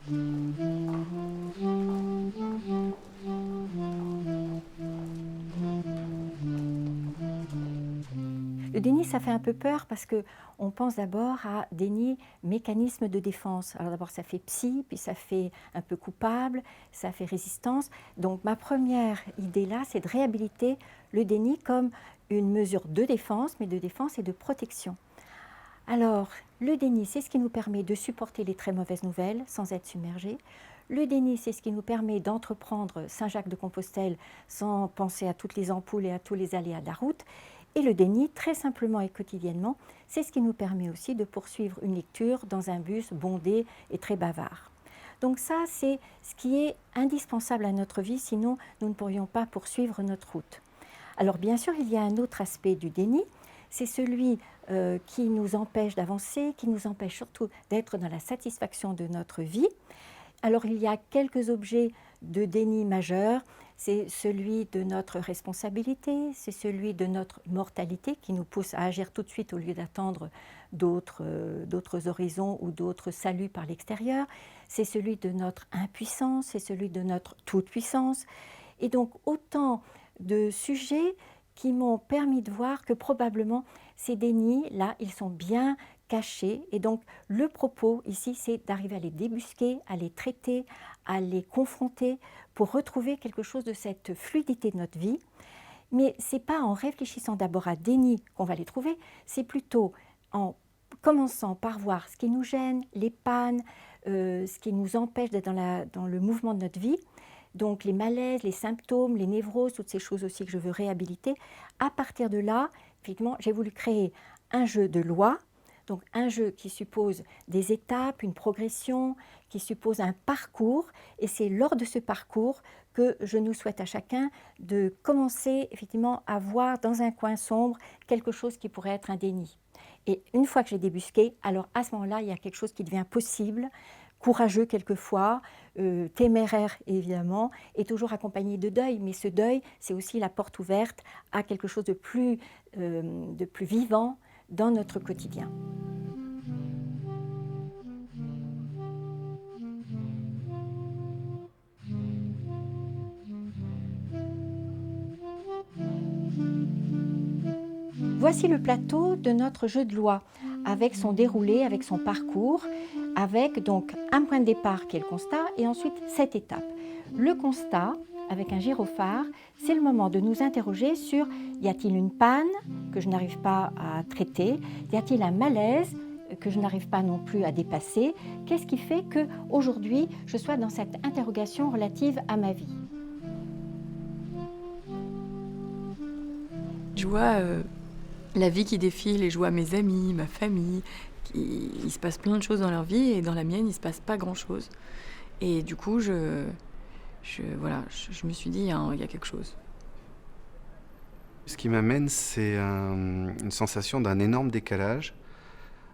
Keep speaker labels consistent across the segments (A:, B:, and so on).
A: Le déni, ça fait un peu peur parce qu'on pense d'abord à déni, mécanisme de défense. Alors d'abord, ça fait psy, puis ça fait un peu coupable, ça fait résistance. Donc ma première idée là, c'est de réhabiliter le déni comme une mesure de défense, mais de défense et de protection. Alors, le déni, c'est ce qui nous permet de supporter les très mauvaises nouvelles sans être submergé. Le déni, c'est ce qui nous permet d'entreprendre Saint-Jacques-de-Compostelle sans penser à toutes les ampoules et à tous les aléas de la route. Et le déni, très simplement et quotidiennement, c'est ce qui nous permet aussi de poursuivre une lecture dans un bus bondé et très bavard. Donc ça, c'est ce qui est indispensable à notre vie, sinon nous ne pourrions pas poursuivre notre route. Alors bien sûr, il y a un autre aspect du déni, c'est celui qui nous empêche d'avancer, qui nous empêche surtout d'être dans la satisfaction de notre vie. Alors il y a quelques objets de déni majeurs, c'est celui de notre responsabilité, c'est celui de notre mortalité qui nous pousse à agir tout de suite au lieu d'attendre d'autres horizons ou d'autres saluts par l'extérieur, c'est celui de notre impuissance, c'est celui de notre toute-puissance. Et donc autant de sujets qui m'ont permis de voir que probablement ces dénis-là, ils sont bien cachés. Et donc le propos ici, c'est d'arriver à les débusquer, à les traiter, à les confronter pour retrouver quelque chose de cette fluidité de notre vie. Mais ce n'est pas en réfléchissant d'abord à déni qu'on va les trouver, c'est plutôt en commençant par voir ce qui nous gêne, les pannes, ce qui nous empêche d'être dans le mouvement de notre vie. Donc les malaises, les symptômes, les névroses, toutes ces choses aussi que je veux réhabiliter. À partir de là, effectivement, j'ai voulu créer un jeu de loi, donc un jeu qui suppose des étapes, une progression, qui suppose un parcours. Et c'est lors de ce parcours que je nous souhaite à chacun de commencer effectivement à voir dans un coin sombre quelque chose qui pourrait être un déni. Et une fois que j'ai débusqué, alors à ce moment-là, il y a quelque chose qui devient possible, courageux quelquefois, téméraire évidemment, et toujours accompagné de deuil. Mais ce deuil, c'est aussi la porte ouverte à quelque chose de plus vivant dans notre quotidien. Voici le plateau de notre jeu de loi, avec son déroulé, avec son parcours, avec donc un point de départ qui est le constat, et ensuite 7 étapes. Le constat, avec un gyrophare, c'est le moment de nous interroger sur y a-t-il une panne que je n'arrive pas à traiter, y a-t-il un malaise que je n'arrive pas non plus à dépasser, qu'est-ce qui fait qu'aujourd'hui je sois dans cette interrogation relative à ma vie.
B: Je vois la vie qui défile et je vois mes amis, ma famille, il se passe plein de choses dans leur vie et dans la mienne, il se passe pas grand-chose. Et du coup, je me suis dit, il y a quelque chose.
C: Ce qui m'amène, c'est une sensation d'un énorme décalage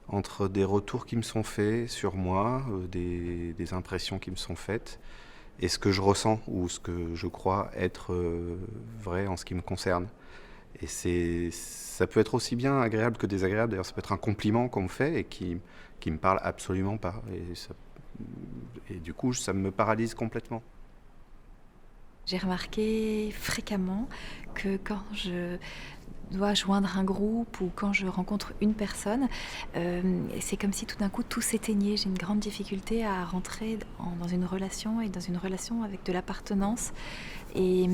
C: entre des retours qui me sont faits sur moi, des impressions qui me sont faites, et ce que je ressens ou ce que je crois être vrai en ce qui me concerne. Et ça peut être aussi bien agréable que désagréable. D'ailleurs, ça peut être un compliment qu'on me fait et qui me parle absolument pas. Et du coup, ça me paralyse complètement.
B: J'ai remarqué fréquemment que quand je dois joindre un groupe ou quand je rencontre une personne, c'est comme si tout d'un coup tout s'éteignait. J'ai une grande difficulté à rentrer dans une relation et dans une relation avec de l'appartenance. Et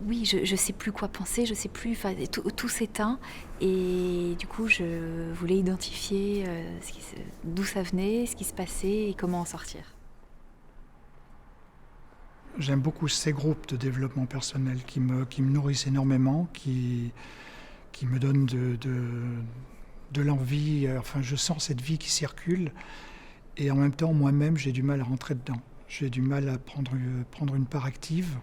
B: oui, je sais plus quoi penser, je sais plus, tout s'éteint. Et du coup, je voulais identifier d'où ça venait, ce qui se passait et comment en sortir.
D: J'aime beaucoup ces groupes de développement personnel qui me nourrissent énormément, qui me donnent de l'envie. Enfin, je sens cette vie qui circule. Et en même temps, moi-même, j'ai du mal à rentrer dedans. J'ai du mal à prendre une part active.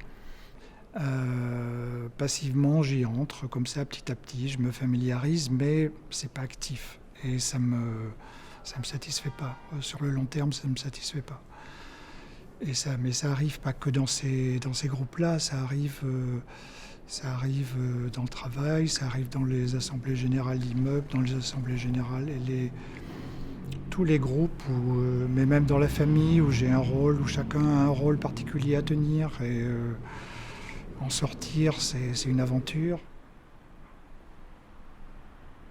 D: Passivement, j'y entre comme ça, petit à petit. Je me familiarise, mais c'est pas actif. Et ça me satisfait pas. Sur le long terme, ça me satisfait pas. Mais ça arrive pas que dans ces groupes-là, ça arrive dans le travail, ça arrive dans les assemblées générales d'immeubles, dans les assemblées générales et tous les groupes, mais même dans la famille, où j'ai un rôle, où chacun a un rôle particulier à tenir, et en sortir, c'est une aventure.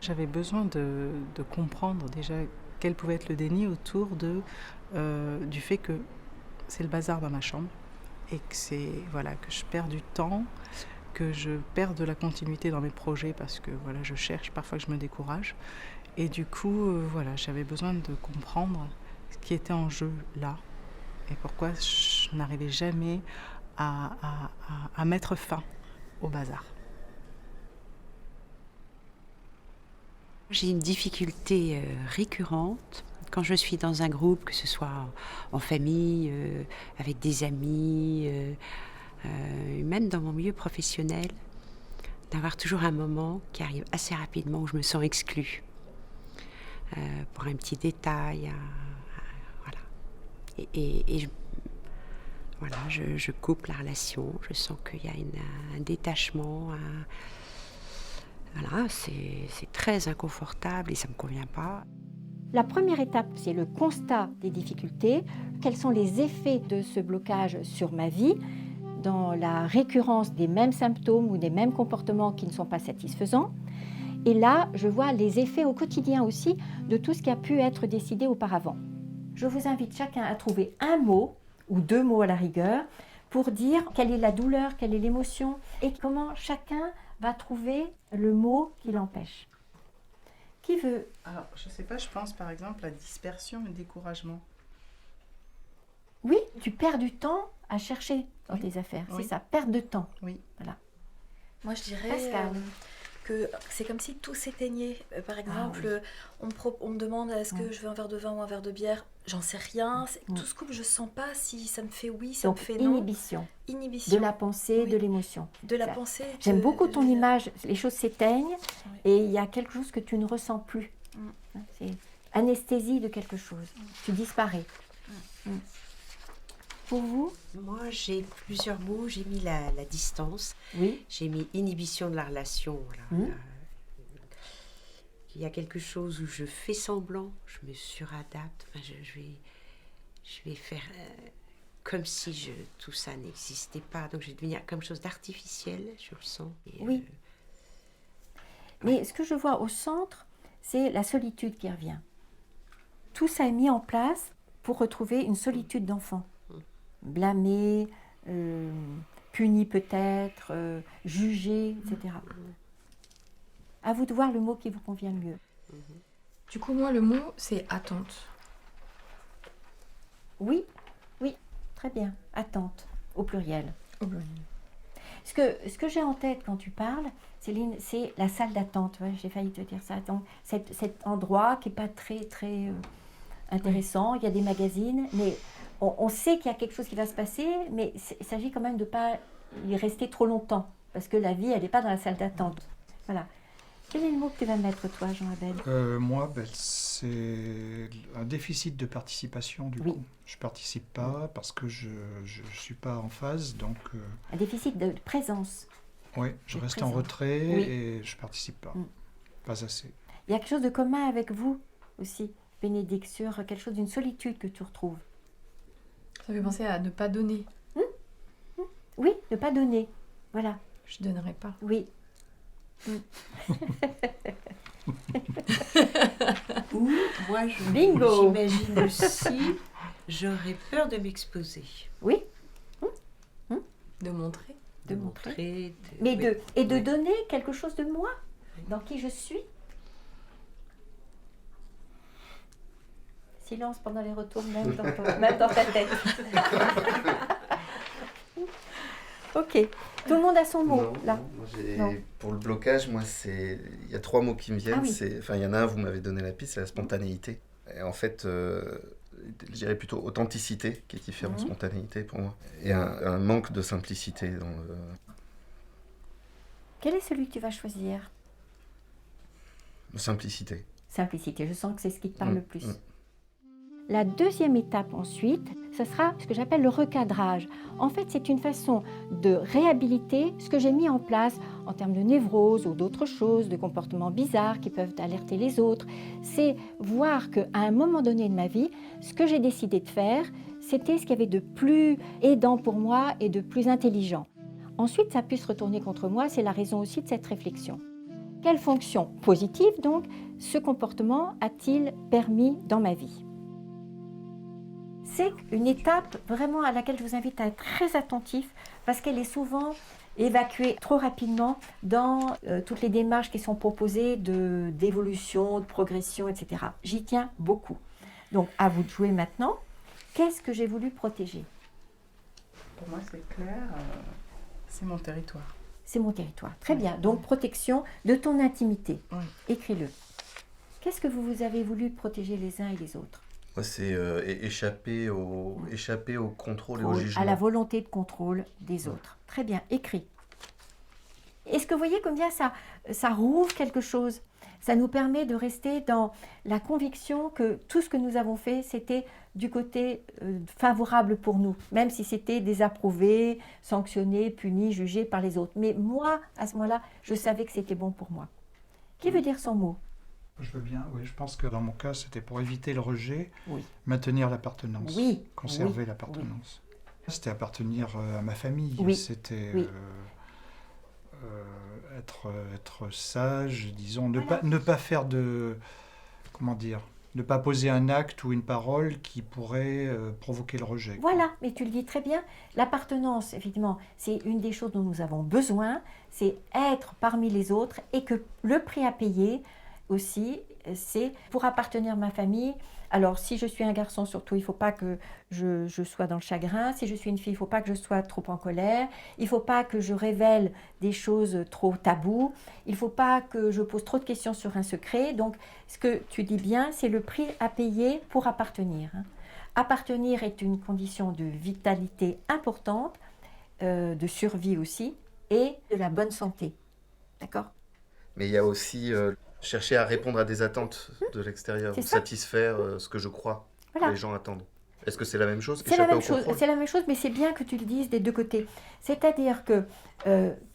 E: J'avais besoin de comprendre déjà quel pouvait être le déni autour du fait que c'est le bazar dans ma chambre et que que je perds du temps, que je perds de la continuité dans mes projets parce que je cherche, parfois que je me décourage. Et du coup, j'avais besoin de comprendre ce qui était en jeu là et pourquoi je n'arrivais jamais à mettre fin au bazar.
F: J'ai une difficulté récurrente quand je suis dans un groupe, que ce soit en famille, avec des amis, même dans mon milieu professionnel, d'avoir toujours un moment qui arrive assez rapidement où je me sens exclue. Pour un petit détail, voilà. Je coupe la relation, je sens qu'il y a un détachement, voilà, c'est très inconfortable et ça ne me convient pas.
A: La première étape, c'est le constat des difficultés. Quels sont les effets de ce blocage sur ma vie, dans la récurrence des mêmes symptômes ou des mêmes comportements qui ne sont pas satisfaisants. Et là, je vois les effets au quotidien aussi de tout ce qui a pu être décidé auparavant. Je vous invite chacun à trouver un mot, ou 2 mots à la rigueur, pour dire quelle est la douleur, quelle est l'émotion, et comment chacun va trouver le mot qui l'empêche. Qui veut?
E: Alors, je ne sais pas, je pense par exemple à dispersion et découragement.
A: Oui, tu perds du temps à chercher dans
E: Oui.
A: tes affaires.
E: Oui.
A: C'est ça, perte de temps.
E: Oui.
A: Voilà.
B: Moi, je dirais
A: Pascal.
B: que c'est comme si tout s'éteignait. Par exemple, on me demande est-ce que je veux un verre de vin ou un verre de bière. J'en sais rien. Tout ce que je sens pas si ça me fait oui, ça
A: Donc,
B: me fait non.
A: inhibition
B: Inhibition.
A: de la pensée,
B: Oui.
A: de l'émotion.
B: De la
A: Ça.
B: pensée.
A: J'aime beaucoup ton image. Les choses s'éteignent
B: Oui.
A: et il y a quelque chose que tu ne ressens plus. C'est anesthésie de quelque chose. Tu disparais. Pour vous?
F: Moi, j'ai plusieurs mots. J'ai mis la distance.
A: Oui.
F: J'ai mis inhibition de la relation. Voilà. Il y a quelque chose où je fais semblant, je me suradapte. Enfin, je vais faire comme si tout ça n'existait pas. Donc, je vais devenir comme chose d'artificiel, je le sens. Et,
A: Oui. Mais ce que je vois au centre, c'est la solitude qui revient. Tout ça est mis en place pour retrouver une solitude d'enfant. Blâmé, puni peut-être, jugé, etc. À vous de voir le mot qui vous convient le mieux.
G: Du coup, moi, le mot, c'est attente.
A: Oui, très bien. Attente, au pluriel. Ce que j'ai en tête quand tu parles, Céline, c'est la salle d'attente. Ouais, j'ai failli te dire ça. Donc, cet endroit qui n'est pas très, très intéressant. Il y a des magazines, mais on sait qu'il y a quelque chose qui va se passer, mais il s'agit quand même de ne pas y rester trop longtemps, parce que la vie, elle n'est pas dans la salle d'attente. Voilà. Quel est le mot que tu vas mettre, toi, Jean-Abel?
D: Moi, c'est un déficit de participation, du coup. Je ne participe pas parce que je ne suis pas en phase, donc...
A: Un déficit de présence.
D: Oui, je
A: De
D: reste
A: présence.
D: en retrait
A: Oui.
D: et je ne participe pas. Pas assez.
A: Il y a quelque chose de commun avec vous aussi, Bénédicte, sur quelque chose d'une solitude que tu retrouves.
G: Ça fait penser à ne pas donner.
A: Oui, ne pas donner. Voilà,
G: Je donnerai pas.
A: oui.
F: Ou, moi,
A: Bingo.
F: j'imagine aussi, j'aurais peur de m'exposer.
A: Oui,
G: De montrer.
A: de montrer.
F: montrer.
A: Mais
F: oui.
A: de
F: Oui.
A: donner quelque chose de moi, dans qui je suis. Silence pendant les retours, même dans ta tête. Ok. Tout le monde a son mot, là.
C: moi,
A: Non.
C: pour le blocage, moi, il y a 3 mots qui me viennent.
A: Ah oui.
C: Il y en a un, vous m'avez donné la piste, c'est la spontanéité. Et en fait, je dirais plutôt authenticité, qui est différent de spontanéité pour moi. Et un manque de simplicité dans le...
A: Quel est celui que tu vas choisir?
C: Simplicité.
A: Simplicité, je sens que c'est ce qui te parle le plus. La deuxième étape ensuite, ce sera ce que j'appelle le recadrage. En fait, c'est une façon de réhabiliter ce que j'ai mis en place en termes de névrose ou d'autres choses, de comportements bizarres qui peuvent alerter les autres. C'est voir qu'à un moment donné de ma vie, ce que j'ai décidé de faire, c'était ce qu'il y avait de plus aidant pour moi et de plus intelligent. Ensuite, ça a pu se retourner contre moi, c'est la raison aussi de cette réflexion. Quelle fonction positive, donc, ce comportement a-t-il permis dans ma vie ? C'est une étape vraiment à laquelle je vous invite à être très attentif parce qu'elle est souvent évacuée trop rapidement dans toutes les démarches qui sont proposées d'évolution, de progression, etc. J'y tiens beaucoup. Donc, à vous de jouer maintenant. Qu'est-ce que j'ai voulu protéger ?
E: Pour moi, c'est clair, c'est mon territoire.
A: C'est mon territoire. Très bien. Donc, protection de ton intimité.
E: Oui.
A: Écris-le. Qu'est-ce que vous avez voulu protéger les uns et les autres ?
C: Moi, c'est échapper au contrôle et au jugement.
A: À la volonté de contrôle des autres. Très bien. Écris. Est-ce que vous voyez combien ça rouvre quelque chose ? Ça nous permet de rester dans la conviction que tout ce que nous avons fait, c'était du côté favorable pour nous, même si c'était désapprouvé, sanctionné, puni, jugé par les autres. Mais moi, à ce moment-là, je savais que c'était bon pour moi. Qui veut dire son mot ?
D: Je veux bien, oui, je pense que dans mon cas, c'était pour éviter le rejet,
A: Oui.
D: maintenir l'appartenance,
A: Oui.
D: conserver
A: Oui.
D: l'appartenance. C'était appartenir à ma famille,
A: Oui.
D: C'était
A: Oui.
D: être sage, disons,
A: Voilà.
D: ne pas faire comment dire, ne pas poser un acte ou une parole qui pourrait provoquer le rejet.
A: Voilà, mais tu le dis très bien. L'appartenance, évidemment, c'est une des choses dont nous avons besoin, c'est être parmi les autres et que le prix à payer aussi, c'est pour appartenir à ma famille. Alors, si je suis un garçon, surtout, il ne faut pas que je sois dans le chagrin. Si je suis une fille, il ne faut pas que je sois trop en colère. Il ne faut pas que je révèle des choses trop taboues. Il ne faut pas que je pose trop de questions sur un secret. Donc, ce que tu dis bien, c'est le prix à payer pour appartenir. Appartenir est une condition de vitalité importante, de survie aussi, et de la bonne santé. D'accord ?
C: Mais il y a aussi chercher à répondre à des attentes de l'extérieur,
A: C'est
C: ou
A: ça.
C: satisfaire ce que je crois que
A: Voilà.
C: les gens attendent. Est-ce que c'est la même chose ?
A: C'est la
C: Échapper
A: même
C: au
A: chose,
C: contrôle ?
A: c'est la même chose, mais c'est bien que tu le dises des deux côtés. C'est-à-dire que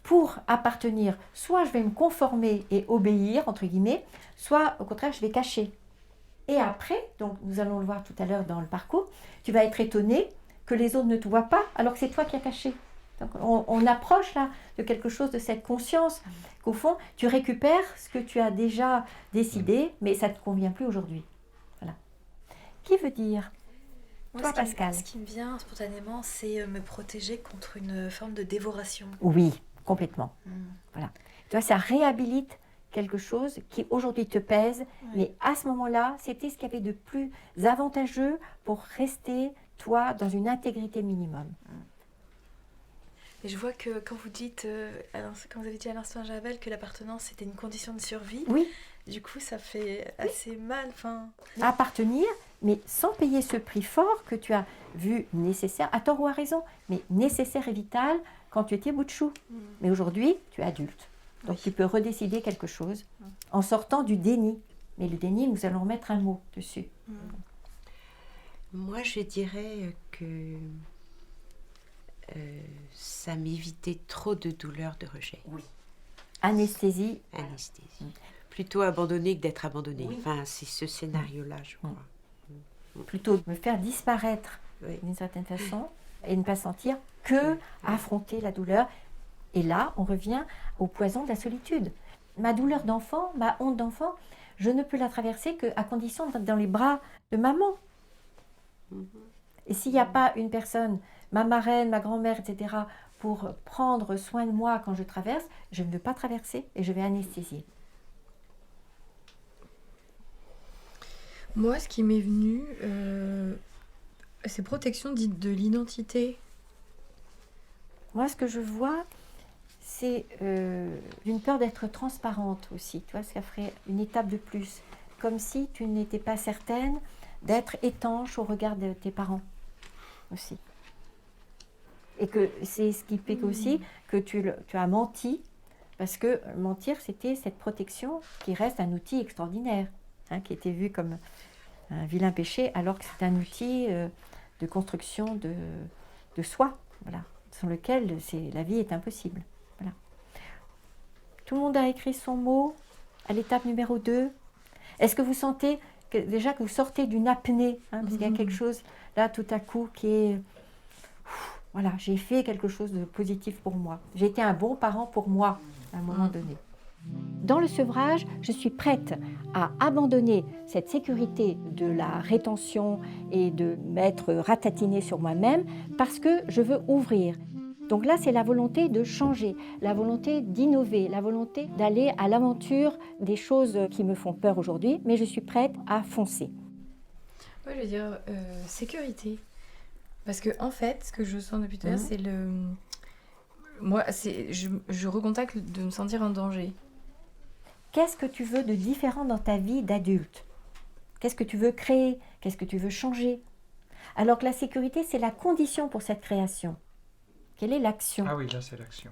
A: pour appartenir, soit je vais me conformer et obéir, entre guillemets, soit au contraire, je vais cacher. Et après, donc nous allons le voir tout à l'heure dans le parcours, tu vas être étonné que les autres ne te voient pas alors que c'est toi qui as caché. Donc on approche là de quelque chose de cette conscience qu'au fond, tu récupères ce que tu as déjà décidé, mais ça ne te convient plus aujourd'hui. Voilà. Qui veut dire ?
B: Moi,
A: Toi, Pascal.
B: Ce qui me vient spontanément, c'est me protéger contre une forme de dévoration.
A: Oui, complètement. Voilà. Tu vois, ça réhabilite quelque chose qui aujourd'hui te pèse, mais à ce moment-là, c'était ce qu'il y avait de plus avantageux pour rester, toi, dans une intégrité minimum.
B: Et je vois que quand vous dites, quand vous avez dit à l'instant Javel, que l'appartenance c'était une condition de survie,
A: Oui,
B: du coup ça fait assez mal.
A: appartenir, mais sans payer ce prix fort que tu as vu nécessaire, à tort ou à raison, mais nécessaire et vital quand tu étais bout de chou. Mais aujourd'hui, tu es adulte. Donc tu peux redécider quelque chose en sortant du déni. Mais le déni, nous allons mettre un mot dessus.
F: Moi, je dirais que ça m'évitait trop de douleurs de rejet.
A: Oui. Anesthésie.
F: Anesthésie. Plutôt abandonner que d'être abandonné.
A: Oui.
F: Enfin, c'est ce scénario-là, je crois.
A: Plutôt me faire disparaître
F: Oui.
A: d'une certaine façon et ne pas sentir que affronter la douleur. Et là, on revient au poison de la solitude. Ma douleur d'enfant, ma honte d'enfant, je ne peux la traverser qu'à condition d'être dans les bras de maman. Et s'il n'y a pas une personne, ma marraine, ma grand-mère, etc., pour prendre soin de moi quand je traverse, je ne veux pas traverser et je vais anesthésier.
G: Moi, ce qui m'est venu, c'est protection dite de l'identité.
A: Moi, ce que je vois, c'est une peur d'être transparente aussi. Tu vois, ça ferait une étape de plus. Comme si tu n'étais pas certaine d'être étanche au regard de tes parents aussi. Et que c'est ce qui fait aussi que tu as menti, parce que mentir, c'était cette protection qui reste un outil extraordinaire, hein, qui était vu comme un vilain péché, alors que c'est un outil de construction de soi, voilà, sans lequel la vie est impossible. Voilà. Tout le monde a écrit son mot à l'étape numéro 2. Est-ce que vous sentez déjà que vous sortez d'une apnée, parce qu'il y a quelque chose là tout à coup qui est... Voilà, j'ai fait quelque chose de positif pour moi. J'ai été un bon parent pour moi à un moment donné. Dans le sevrage, je suis prête à abandonner cette sécurité de la rétention et de m'être ratatinée sur moi-même parce que je veux ouvrir. Donc là, c'est la volonté de changer, la volonté d'innover, la volonté d'aller à l'aventure des choses qui me font peur aujourd'hui, mais je suis prête à foncer.
G: Moi, je veux dire sécurité. Parce que en fait, ce que je sens depuis tout à l'heure, c'est le... Moi, je recontacte de me sentir en danger.
A: Qu'est-ce que tu veux de différent dans ta vie d'adulte? Qu'est-ce que tu veux créer? Qu'est-ce que tu veux changer? Alors que la sécurité, c'est la condition pour cette création. Quelle est l'action?
D: Ah oui, là c'est l'action.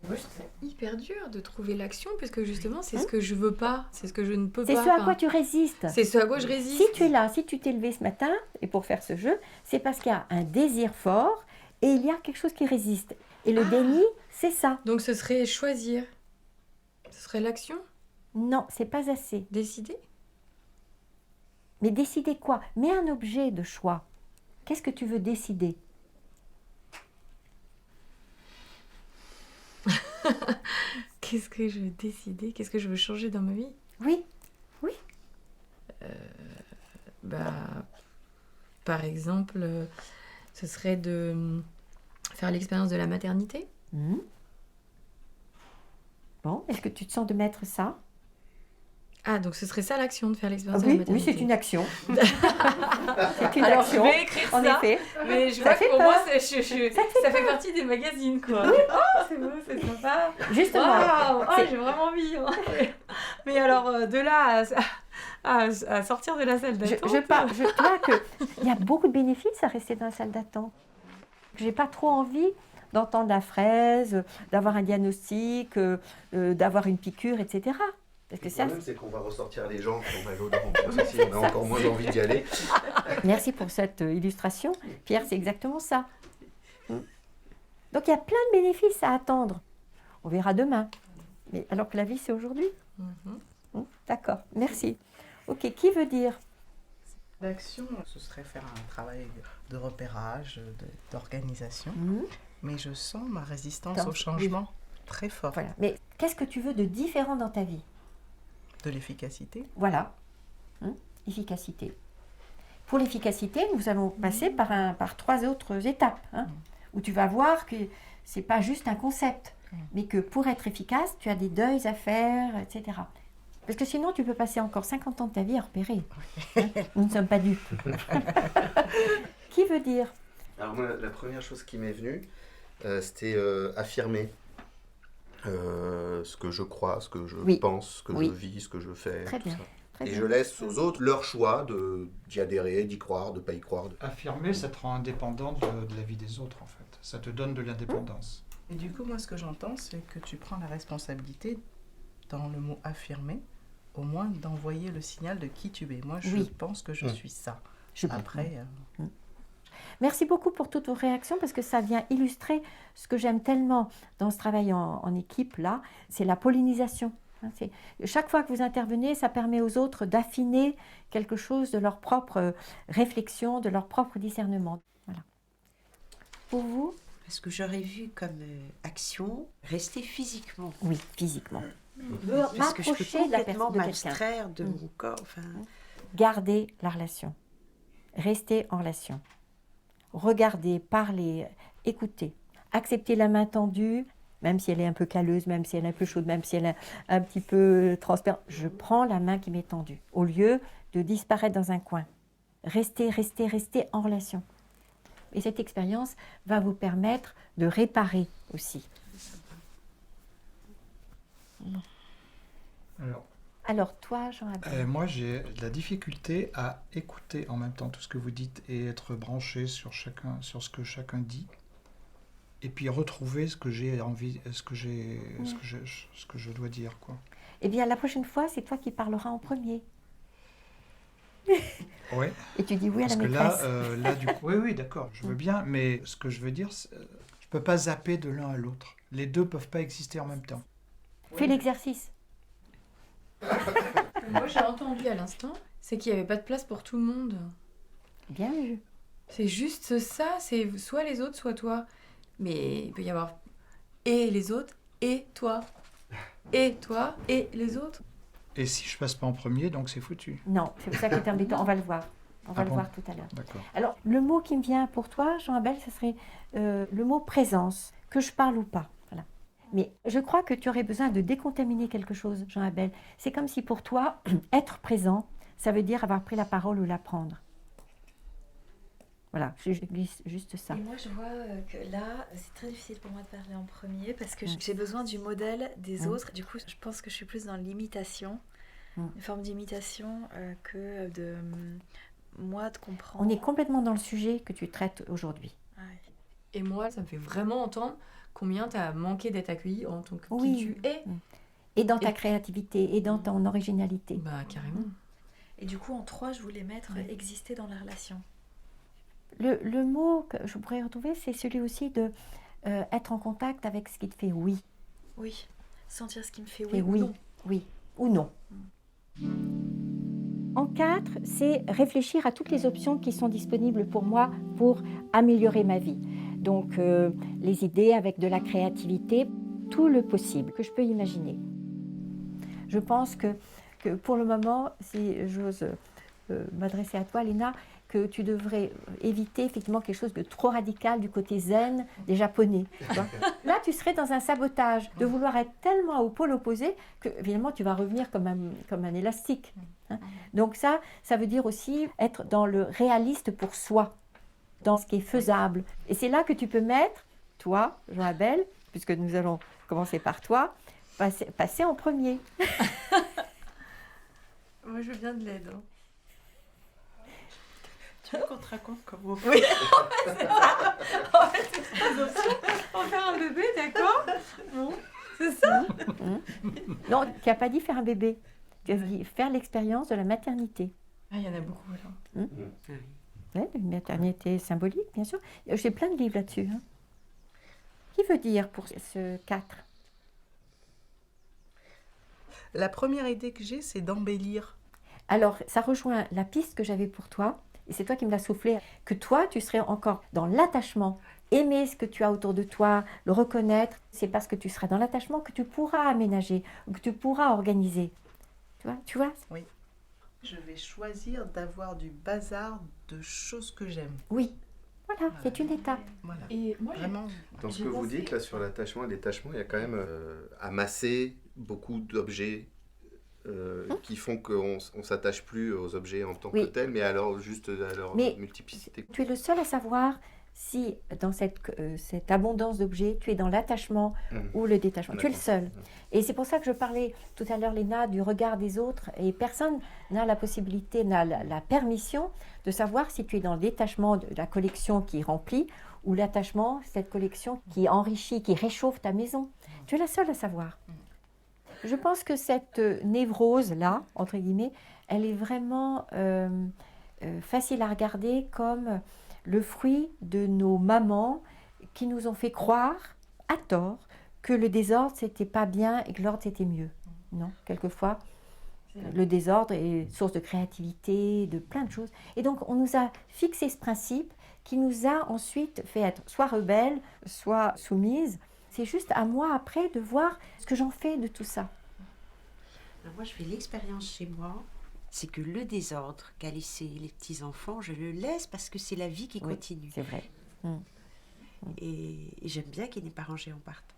G: Moi, je trouve ça hyper dur de trouver l'action, puisque justement, c'est ce que je veux pas, c'est ce que je ne peux
A: C'est
G: pas.
A: ce à quoi tu résistes.
G: C'est ce à quoi je résiste.
A: Si tu es là, si tu t'es levé ce matin, et pour faire ce jeu, c'est parce qu'il y a un désir fort, et il y a quelque chose qui résiste. Et le déni, c'est ça.
G: Donc ce serait choisir. Ce serait l'action.
A: Non, c'est pas assez.
G: Décider.
A: Mais décider quoi? Mets un objet de choix. Qu'est-ce que tu veux décider?
G: Qu'est-ce que je veux décider? Qu'est-ce que je veux changer dans ma vie?
A: Oui,
G: Par exemple, ce serait de faire l'expérience de la maternité.
A: Bon, est-ce que tu te sens de mettre ça?
G: Ah, donc ce serait ça l'action, de faire l'expérience de la
A: Oui,
G: maternité.
A: c'est une action. C'est une
G: Alors,
A: action,
G: je vais écrire
A: en
G: ça,
A: effet.
G: mais je
A: Ça
G: vois
A: fait
G: que pour
A: peur.
G: moi, ça fait partie des magazines, quoi. Oh, c'est beau, c'est sympa.
A: Justement.
G: Waouh,
A: c'est-
G: j'ai vraiment envie. Hein. Mais alors, de là à sortir de la salle d'attente...
A: Je vois qu'il y a beaucoup de bénéfices à rester dans la salle d'attente. Je n'ai pas trop envie d'entendre la fraise, d'avoir un diagnostic, d'avoir une piqûre, etc. Parce que
C: Le
A: ça,
C: problème, c'est qu'on va ressortir les gens qui ont mal aux dents. Donc, si on a encore moins envie d'y aller.
A: merci pour cette illustration. Pierre, c'est exactement ça. Donc il y a plein de bénéfices à attendre. On verra demain. Mais alors que la vie, c'est aujourd'hui. D'accord, merci. Ok, qui veut dire?
E: L'action, ce serait faire un travail de repérage, d'organisation. Mais je sens ma résistance
A: Attends,
E: au changement très forte.
A: Voilà. Mais qu'est-ce que tu veux de différent dans ta vie?
E: De l'efficacité.
A: Voilà, efficacité. Pour l'efficacité, nous allons passer par 3 autres étapes, où tu vas voir que ce n'est pas juste un concept, mais que pour être efficace, tu as des deuils à faire, etc. Parce que sinon, tu peux passer encore 50 ans de ta vie à repérer. Nous ne sommes pas dupes. Qui veut dire?
C: Alors moi, la première chose qui m'est venue, c'était affirmer ce que je crois, ce que je pense, ce que je vis, ce que je fais.
A: Très
C: tout
A: bien.
C: ça.
A: Très
C: Et
A: bien.
C: je laisse aux autres leur choix d'y adhérer, d'y croire, de ne pas y croire.
D: Affirmer, ça te rend indépendant de la vie des autres, en fait. Ça te donne de l'indépendance.
E: Et du coup, moi, ce que j'entends, c'est que tu prends la responsabilité, dans le mot affirmer, au moins d'envoyer le signal de qui tu es. Moi, je pense que je suis ça. Après...
A: Merci beaucoup pour toutes vos réactions parce que ça vient illustrer ce que j'aime tellement dans ce travail en équipe là, c'est la pollinisation. Chaque fois que vous intervenez, ça permet aux autres d'affiner quelque chose de leur propre réflexion, de leur propre discernement. Voilà. Pour vous?
F: Parce que j'aurais vu comme action rester physiquement.
A: Oui, physiquement.
F: Parce que je peux
A: M'approcher de la
F: complètement
A: personne, de quelqu'un.
F: m'abstraire de mon corps. Enfin,
A: Gardez la relation. Restez en relation. Regardez, parlez, écoutez. Acceptez la main tendue, même si elle est un peu calleuse, même si elle est un peu chaude, même si elle est un petit peu transparente. Je prends la main qui m'est tendue, au lieu de disparaître dans un coin. Restez, restez, restez en relation. Et cette expérience va vous permettre de réparer aussi. Alors toi, Jean-Albert.
D: Moi, j'ai de la difficulté à écouter en même temps tout ce que vous dites et être branché sur ce que chacun dit. Et puis retrouver ce que j'ai envie, ce que je dois dire, quoi.
A: Eh bien, la prochaine fois, c'est toi qui parleras en premier.
D: Oui.
A: Et tu dis oui à la
D: Parce que
A: maîtresse.
D: là, du coup, oui, d'accord, je veux bien, mais ce que je veux dire, je peux pas zapper de l'un à l'autre. Les deux peuvent pas exister en même temps.
A: Fais l'exercice.
G: Moi, j'ai entendu à l'instant, c'est qu'il n'y avait pas de place pour tout le monde.
A: Bien vu.
G: C'est juste ça, c'est soit les autres, soit toi. Mais il peut y avoir et les autres, et toi, et les autres.
D: Et si je passe pas en premier, donc c'est foutu.
A: Non, c'est pour ça que tu es embêtant. On va le voir. On va
D: Ah
A: le
D: bon?
A: voir tout à l'heure.
D: D'accord.
A: Alors, le mot qui me vient pour toi, Jean-Abel, ce serait le mot présence, que je parle ou pas. Voilà. Mais je crois que tu aurais besoin de décontaminer quelque chose, Jean-Abel. C'est comme si pour toi, être présent, ça veut dire avoir pris la parole ou la prendre. Voilà, je glisse juste ça.
B: Et moi, je vois que là, c'est très difficile pour moi de parler en premier parce que j'ai besoin du modèle des autres. Du coup, je pense que je suis plus dans l'imitation, une forme d'imitation que de moi de comprendre.
A: On est complètement dans le sujet que tu traites aujourd'hui.
B: Ouais.
G: Et moi, ça me fait vraiment entendre combien tu as manqué d'être accueilli en tant que
A: Oui.
G: qui tu es.
A: Et dans ta
G: Et-
A: créativité, et dans ton originalité.
G: Bah, carrément.
B: Et du coup, en 3, je voulais mettre exister dans la relation.
A: Le mot que je pourrais retrouver, c'est celui aussi de être en contact avec ce qui te fait oui.
B: Oui, sentir ce qui me fait
A: Et
B: oui ou non.
A: oui ou non. En 4, c'est réfléchir à toutes les options qui sont disponibles pour moi pour améliorer ma vie. Donc, les idées avec de la créativité, tout le possible que je peux imaginer. Je pense que pour le moment, si j'ose m'adresser à toi, Léna, que tu devrais éviter effectivement quelque chose de trop radical du côté zen des Japonais. Tu vois. Là, tu serais dans un sabotage de vouloir être tellement au pôle opposé que évidemment tu vas revenir comme un élastique. Hein. Donc ça veut dire aussi être dans le réaliste pour soi, dans ce qui est faisable. Et c'est là que tu peux mettre, toi, Jean-Abel, puisque nous allons commencer par toi, passer en premier.
G: Moi, je veux bien de l'aide.
F: Tu veux qu'on te raconte comment on fait?
G: Oui, c'est ça. En fait, c'est trois options. On va faire un bébé, d'accord? Bon, c'est ça.
A: Non, tu n'as pas dit faire un bébé. Tu as dit faire l'expérience de la maternité.
G: Ah, il y en a beaucoup, là.
A: Oui, une maternité symbolique, bien sûr. J'ai plein de livres là-dessus. Hein. Qui veut dire pour ce 4?
E: La première idée que j'ai, c'est d'embellir.
A: Alors, ça rejoint la piste que j'avais pour toi, et c'est toi qui me l'as soufflé, que toi, tu serais encore dans l'attachement, aimer ce que tu as autour de toi, le reconnaître. C'est parce que tu seras dans l'attachement que tu pourras aménager, que tu pourras organiser. Tu vois?
E: Oui. Je vais choisir d'avoir du bazar de choses que j'aime.
A: Oui. Voilà, c'est une étape.
E: Voilà.
G: Et moi,
E: Vraiment.
C: Dans ce
G: J'ai
C: que vous
G: pensé-
C: dites là sur l'attachement et le détachement, il y a quand même amasser beaucoup d'objets qui font qu'on ne s'attache plus aux objets en tant que
A: Oui.
C: tels, mais alors juste à leur
A: Mais-
C: multiplicité.
A: Tu es le seul à savoir si dans cette abondance d'objets, tu es dans l'attachement ou le détachement. Tu es le
C: D'accord.
A: seul. Et c'est pour ça que je parlais tout à l'heure, Léna, du regard des autres. Et personne n'a la possibilité, n'a la permission de savoir si tu es dans le détachement de la collection qui remplit ou l'attachement, cette collection qui enrichit, qui réchauffe ta maison. Tu es la seule à savoir. Je pense que cette névrose-là, entre guillemets, elle est vraiment facile à regarder comme le fruit de nos mamans qui nous ont fait croire, à tort, que le désordre, c'était pas bien et que l'ordre, c'était mieux. Non, quelquefois, le désordre est source de créativité, de plein de choses. Et donc, on nous a fixé ce principe qui nous a ensuite fait être soit rebelles, soit soumises. C'est juste à moi, après, de voir ce que j'en fais de tout ça.
F: Alors moi, je fais l'expérience chez moi, c'est que le désordre qu'a laissé les petits-enfants, je le laisse parce que c'est la vie qui
A: Oui.
F: continue.
A: C'est vrai.
F: Et j'aime bien qu'il n'ait pas rangé en partant.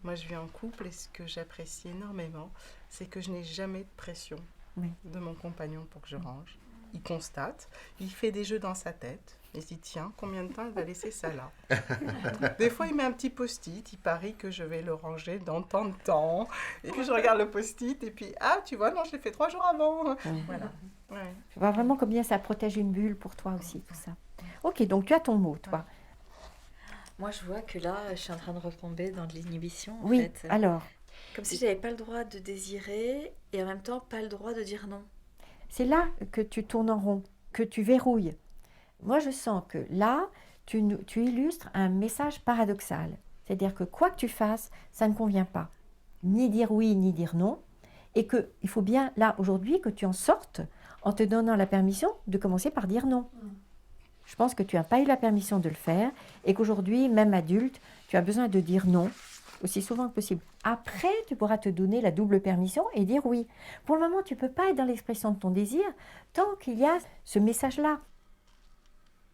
E: Moi, je vis en couple et ce que j'apprécie énormément, c'est que je n'ai jamais de pression
A: Oui.
E: de mon compagnon pour que je range. Il constate, il fait des jeux dans sa tête. Il se dit, tiens, combien de temps elle va laisser ça là? Des fois, il met un petit post-it, il parie que je vais le ranger dans tant de temps. Et puis, je regarde le post-it et puis, ah, tu vois, non, je l'ai fait 3 jours avant. Voilà. Ouais.
A: Je vois vraiment combien ça protège une bulle pour toi aussi, tout ça. Ok, donc tu as ton mot, toi.
B: Moi, je vois que là, je suis en train de retomber dans de l'inhibition, en
A: Oui,
B: fait.
A: alors,
B: Comme si j'avais pas le droit de désirer et en même temps pas le droit de dire non.
A: c'est là que tu tournes en rond, que tu verrouilles. Moi, je sens que là, tu illustres un message paradoxal. C'est-à-dire que quoi que tu fasses, ça ne convient pas. Ni dire oui, ni dire non. Et qu'il faut bien, là, aujourd'hui, que tu en sortes en te donnant la permission de commencer par dire non. Je pense que tu n'as pas eu la permission de le faire et qu'aujourd'hui, même adulte, tu as besoin de dire non aussi souvent que possible. Après, tu pourras te donner la double permission et dire oui. Pour le moment, tu ne peux pas être dans l'expression de ton désir tant qu'il y a ce message-là.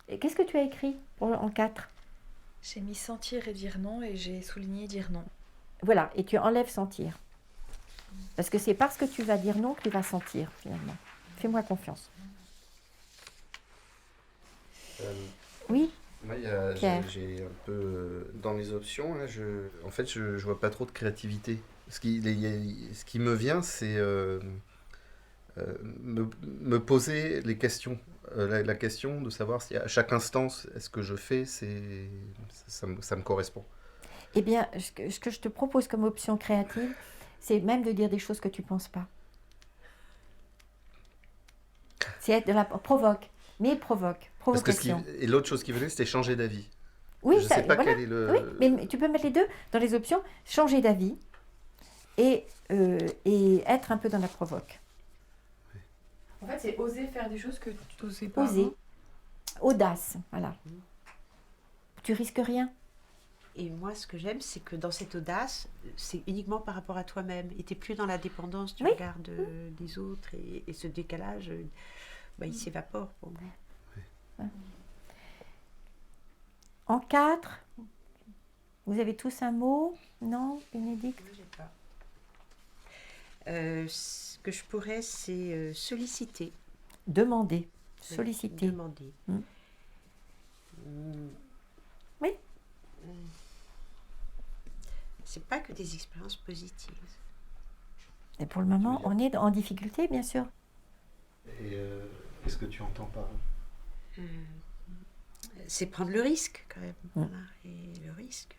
A: Et qu'est-ce que tu as écrit en 4 ?
B: J'ai mis sentir et dire non et j'ai souligné dire non.
A: Voilà, et tu enlèves sentir. Parce que c'est parce que tu vas dire non que tu vas sentir, finalement. Fais-moi confiance. Oui,
C: Moi,
A: Pierre.
C: j'ai un peu dans les options, là, en fait, je vois pas trop de créativité. Ce qui me vient, c'est me poser les questions. La question de savoir si à chaque instant, est-ce que je fais, ça me correspond.
A: Eh bien, ce que je te propose comme option créative, c'est même de dire des choses que tu ne penses pas. C'est être de la provoque, mais provoque,
C: Parce que
A: provocation.
C: et l'autre chose qui venait, c'était changer d'avis.
A: Oui,
C: Je sais pas
A: voilà.
C: quel est le...
A: Oui, mais tu peux mettre les deux dans les options, changer d'avis et être un peu dans la provoque.
G: En fait, c'est oser faire des choses que tu n'osais pas.
A: Oser,
G: avant.
A: audace, voilà. Tu risques rien.
F: Et moi, ce que j'aime, c'est que dans cette audace, c'est uniquement par rapport à toi-même. Et tu n'es plus dans la dépendance du
A: Oui.
F: regard des autres. Et ce décalage, il s'évapore pour moi.
A: En 4, vous avez tous un mot? Non, Bénédicte?
F: Moi, j'ai pas. Ce que je pourrais, c'est solliciter.
A: Demander, solliciter.
F: Demander.
A: Mm. Oui.
F: C'est pas que des expériences positives.
A: Et pour le moment, on est en difficulté, bien sûr.
C: Et qu'est-ce que tu entends par là?
F: C'est prendre le risque, quand même.
A: Mm.
F: Voilà. Et le risque...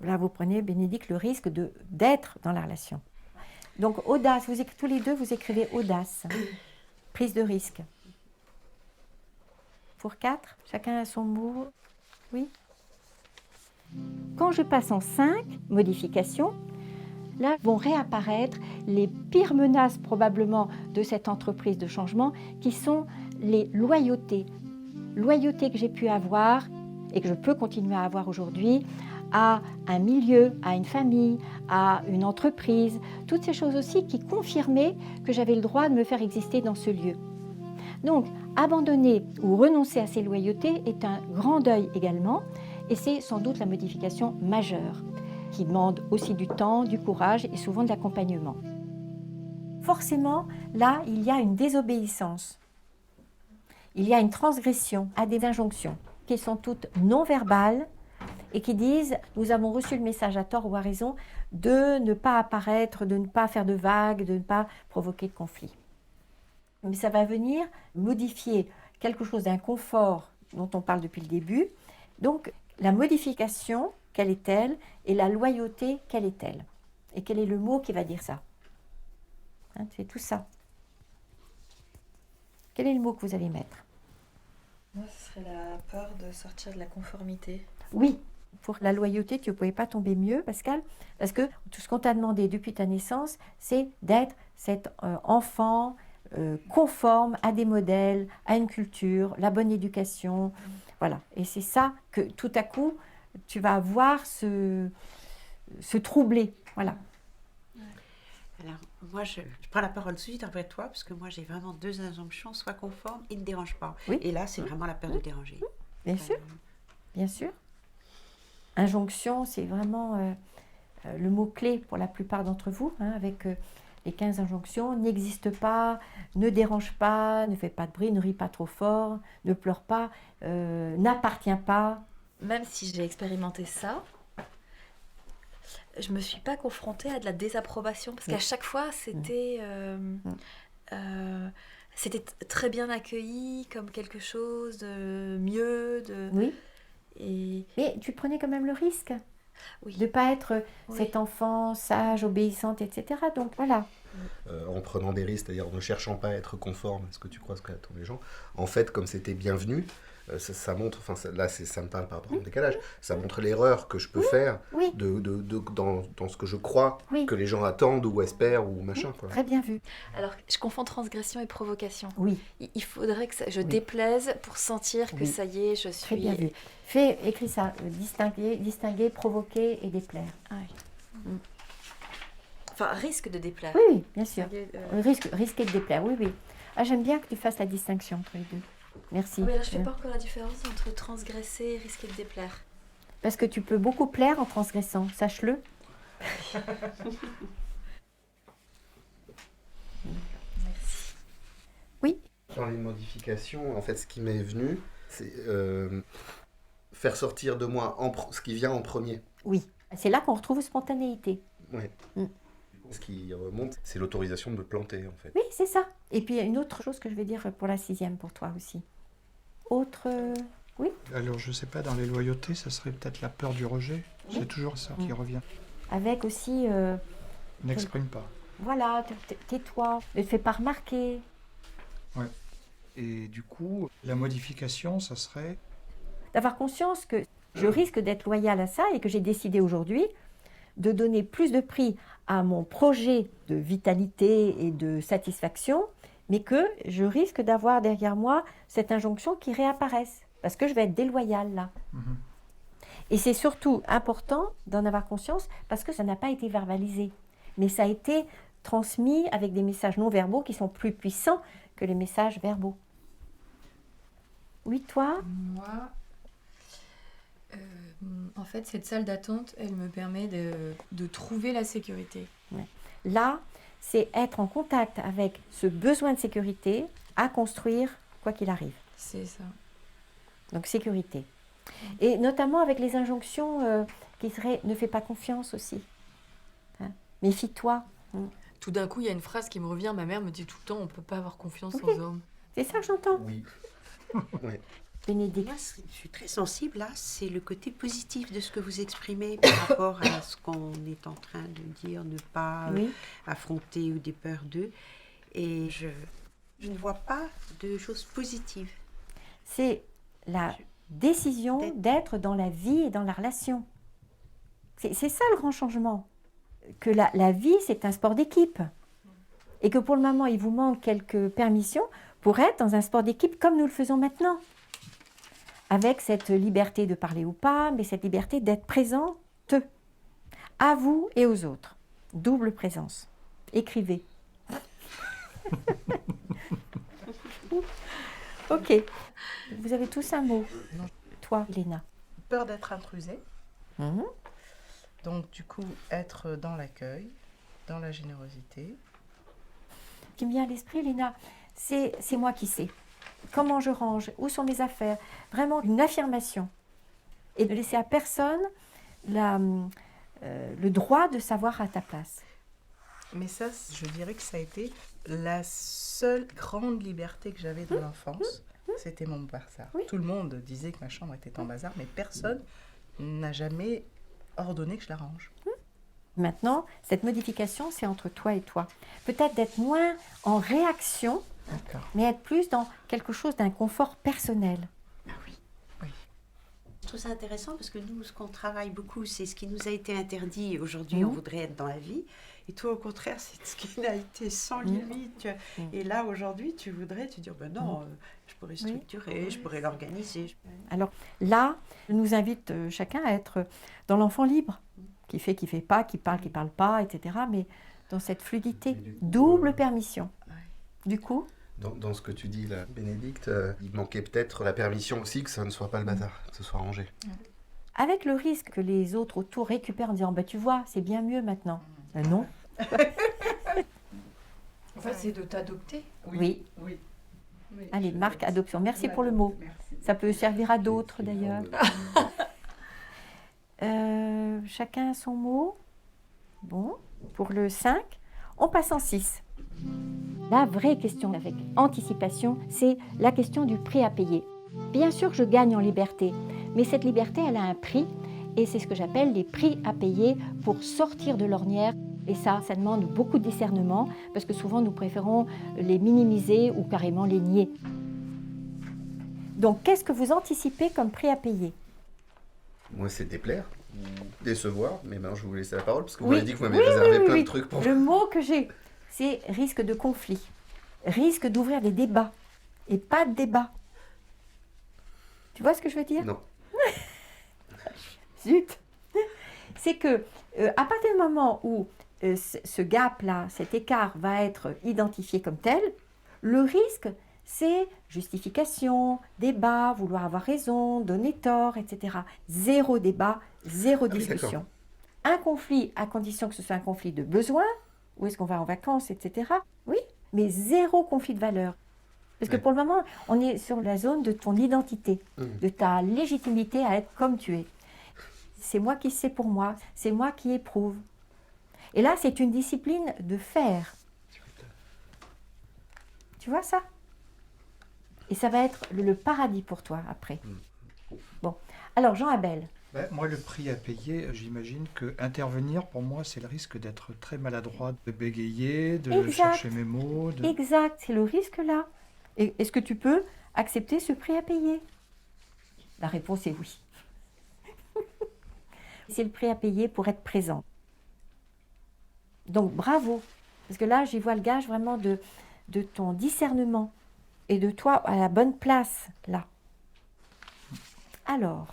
A: Là, vous prenez, Bénédicte, le risque d'être dans la relation. Donc, audace, tous les deux, vous écrivez audace. Prise de risque. Pour 4, chacun a son mot. Oui. Quand je passe en 5, modification, là vont réapparaître les pires menaces probablement de cette entreprise de changement, qui sont les loyautés. Loyautés que j'ai pu avoir et que je peux continuer à avoir aujourd'hui à un milieu, à une famille, à une entreprise. Toutes ces choses aussi qui confirmaient que j'avais le droit de me faire exister dans ce lieu. Donc, abandonner ou renoncer à ces loyautés est un grand deuil également, et c'est sans doute la modification majeure, qui demande aussi du temps, du courage et souvent de l'accompagnement. Forcément, là, il y a une désobéissance. Il y a une transgression à des injonctions qui sont toutes non verbales et qui disent « nous avons reçu le message à tort ou à raison de ne pas apparaître, de ne pas faire de vagues, de ne pas provoquer de conflits ». Mais ça va venir modifier quelque chose d'un confort dont on parle depuis le début. Donc, la modification, quelle est-elle? Et la loyauté, quelle est-elle? Et quel est le mot qui va dire ça? Hein, c'est tout ça. Quel est le mot que vous allez mettre?
B: Moi, ce serait la peur de sortir de la conformité.
A: Oui, pour la loyauté, tu ne pouvais pas tomber mieux, Pascal, parce que tout ce qu'on t'a demandé depuis ta naissance, c'est d'être cet enfant conforme à des modèles, à une culture, la bonne éducation. Voilà. Et c'est ça que tout à coup, tu vas voir se troubler. Voilà.
F: Alors, moi, je prends la parole tout de suite après toi, parce que moi, j'ai vraiment deux injonctions, sois conforme et ne dérange pas.
A: Oui.
F: Et là, c'est vraiment la peur de déranger.
A: Bien sûr, bien sûr. Injonction, c'est vraiment le mot-clé pour la plupart d'entre vous, hein, avec les 15 injonctions. N'existe pas, ne dérange pas, ne fais pas de bruit, ne ris pas trop fort, ne pleure pas, n'appartient pas.
B: Même si j'ai expérimenté ça, je me suis pas confrontée à de la désapprobation parce qu'à chaque fois c'était très bien accueilli comme quelque chose de mieux.
A: Oui.
B: Et
A: Mais tu prenais quand même le risque.
B: Oui.
A: De ne pas être
B: Oui.
A: cet enfant sage, obéissante, etc. Donc voilà.
C: En prenant des risques, c'est-à-dire en ne cherchant pas à être conforme à ce que tu crois, ce qu'attendent les gens. En fait, comme c'était bienvenu, ça montre, enfin là ça me parle par rapport au décalage, ça montre l'erreur que je peux faire
A: Oui,
C: dans ce que je crois
A: oui.
C: que les gens attendent ou espèrent ou machin. Quoi.
A: Très bien vu.
B: Alors, je confonds transgression et provocation.
A: Oui,
B: Il faudrait que je
A: Oui.
B: déplaise pour sentir que
A: Oui.
B: ça y est, je suis...
A: très bien vu. Écris ça, distinguer, provoquer et déplaire.
B: Ah oui. Enfin, risque de déplaire.
A: Oui, oui, bien sûr.
B: Euh,
A: Risquer de déplaire, oui, oui. Ah, j'aime bien que tu fasses la distinction entre les deux. Merci.
B: Oui, là, je ne fais pas encore la différence entre transgresser et risquer de déplaire.
A: Parce que tu peux beaucoup plaire en transgressant, sache-le.
B: Merci.
A: Oui,
C: Dans les modifications, en fait, ce qui m'est venu, c'est faire sortir de moi ce qui vient en premier.
A: oui. C'est là qu'on retrouve spontanéité.
C: Ouais.
A: Mm.
C: Ce qui remonte, c'est l'autorisation de me planter, en fait.
A: Oui, c'est ça. Et puis, il y a une autre chose que je vais dire pour la 6e, pour toi aussi. Autre... Oui,
D: Alors, je ne sais pas, dans les loyautés, ça serait peut-être la peur du rejet. C'est toujours ça qui revient.
A: avec aussi...
D: N'exprime pas.
A: voilà, tais-toi, ne te fais pas remarquer.
D: Et du coup, la modification, ça serait...
A: D'avoir conscience que je risque d'être loyal à ça et que j'ai décidé aujourd'hui de donner plus de prix à mon projet de vitalité et de satisfaction, mais que je risque d'avoir derrière moi cette injonction qui réapparaisse, parce que je vais être déloyale là.
D: Mhm.
A: Et c'est surtout important d'en avoir conscience parce que ça n'a pas été verbalisé, mais ça a été transmis avec des messages non verbaux qui sont plus puissants que les messages verbaux. Oui, toi?
G: Moi, en fait, cette salle d'attente, elle me permet de trouver la sécurité.
A: Là, c'est être en contact avec ce besoin de sécurité à construire quoi qu'il arrive.
G: C'est ça.
A: Donc sécurité. Et notamment avec les injonctions qui seraient ne fais pas confiance aussi. Hein. Méfie-toi.
G: Tout d'un coup, il y a une phrase qui me revient. Ma mère me dit tout le temps, on ne peut pas avoir confiance
A: Oui.
G: aux hommes.
A: C'est ça que j'entends.
C: Oui. Ouais.
A: Bénédicte.
F: Moi, je suis très sensible là, c'est le côté positif de ce que vous exprimez par rapport à ce qu'on est en train de dire, ne pas
A: Oui.
F: affronter ou des peurs d'eux. Et je ne vois pas de choses positives.
A: C'est la décision d'être dans la vie et dans la relation. C'est ça le grand changement. Que la vie, c'est un sport d'équipe. Et que pour le moment, il vous manque quelques permissions pour être dans un sport d'équipe comme nous le faisons maintenant. Avec cette liberté de parler ou pas, mais cette liberté d'être présente à vous et aux autres. Double présence. Écrivez. Ok. Vous avez tous un mot.
E: Non.
A: Toi, Léna.
E: Peur d'être intrusé.
A: Mhm.
E: Donc, du coup, être dans l'accueil, dans la générosité.
A: Ce qui me vient à l'esprit, Léna, c'est moi qui sais. Comment je range, où sont mes affaires. Vraiment une affirmation. Et de laisser à personne le droit de savoir à ta place.
E: Mais ça, je dirais que ça a été la seule grande liberté que j'avais dans l'enfance. C'était mon bazar.
A: Oui.
E: Tout le monde disait que ma chambre était en bazar, mais personne n'a jamais ordonné que je la range.
A: Maintenant, cette modification, c'est entre toi et toi. Peut-être d'être moins en réaction,
E: D'accord.
A: mais être plus dans quelque chose d'un confort personnel.
F: Je trouve ça intéressant parce que nous, ce qu'on travaille beaucoup, c'est ce qui nous a été interdit. Aujourd'hui, on voudrait être dans la vie. Et toi, au contraire, c'est ce qui a été sans limite. Et là, aujourd'hui, tu voudrais te dire, ben non, je pourrais structurer, je pourrais l'organiser.
A: Alors là, je nous invite chacun à être dans l'enfant libre, qui fait pas, qui parle pas, etc. Mais dans cette fluidité, double permission. Du coup,
C: Dans ce que tu dis là, Bénédicte, il manquait peut-être la permission aussi que ça ne soit pas le bazar, que ce soit rangé.
A: avec le risque que les autres autour récupèrent en disant bah, tu vois, c'est bien mieux maintenant. Non.
G: En fait, c'est de t'adopter.
A: Oui.
E: Oui.
A: Allez, Marc, adoption. Merci pour le mot. Ça peut servir à d'autres d'ailleurs. Chacun son mot. Bon, pour le 5, on passe en 6. La vraie question avec anticipation, c'est la question du prix à payer. Bien sûr que je gagne en liberté, mais cette liberté, elle a un prix Et c'est ce que j'appelle les prix à payer pour sortir de l'ornière. Et ça demande beaucoup de discernement, parce que souvent nous préférons les minimiser ou carrément les nier. Donc qu'est-ce que vous anticipez comme prix à payer?
C: Moi, c'est déplaire, ou décevoir, mais maintenant je vais vous laisser la parole, parce que vous
A: Oui.
C: m'avez dit que vous m'avez réservé plein de trucs pour...
A: Le mot que j'ai, c'est risque de conflit, risque d'ouvrir des débats, et pas de débat. Tu vois ce que je veux dire?
C: Non.
A: Zut. C'est que à partir du moment où ce gap-là, cet écart va être identifié comme tel, le risque, c'est justification, débat, vouloir avoir raison, donner tort, etc. Zéro débat, zéro discussion. Un conflit, à condition que ce soit un conflit de besoin, où est-ce qu'on va en vacances, etc. Oui, mais zéro conflit de valeur. Parce que pour le moment, on est sur la zone de ton identité, de ta légitimité à être comme tu es. C'est moi qui sais pour moi, c'est moi qui éprouve. Et là, c'est une discipline de faire. Tu vois ça? Et ça va être le paradis pour toi après. Bon, alors Jean Abel.
D: Ben, moi, le prix à payer, j'imagine que intervenir, pour moi, c'est le risque d'être très maladroit, de bégayer, de chercher mes mots.
A: Exact, c'est le risque là. Et est-ce que tu peux accepter ce prix à payer? La réponse est oui. C'est le prix à payer pour être présent. Donc bravo, parce que là, j'y vois le gage vraiment de ton discernement et de toi à la bonne place là. Alors,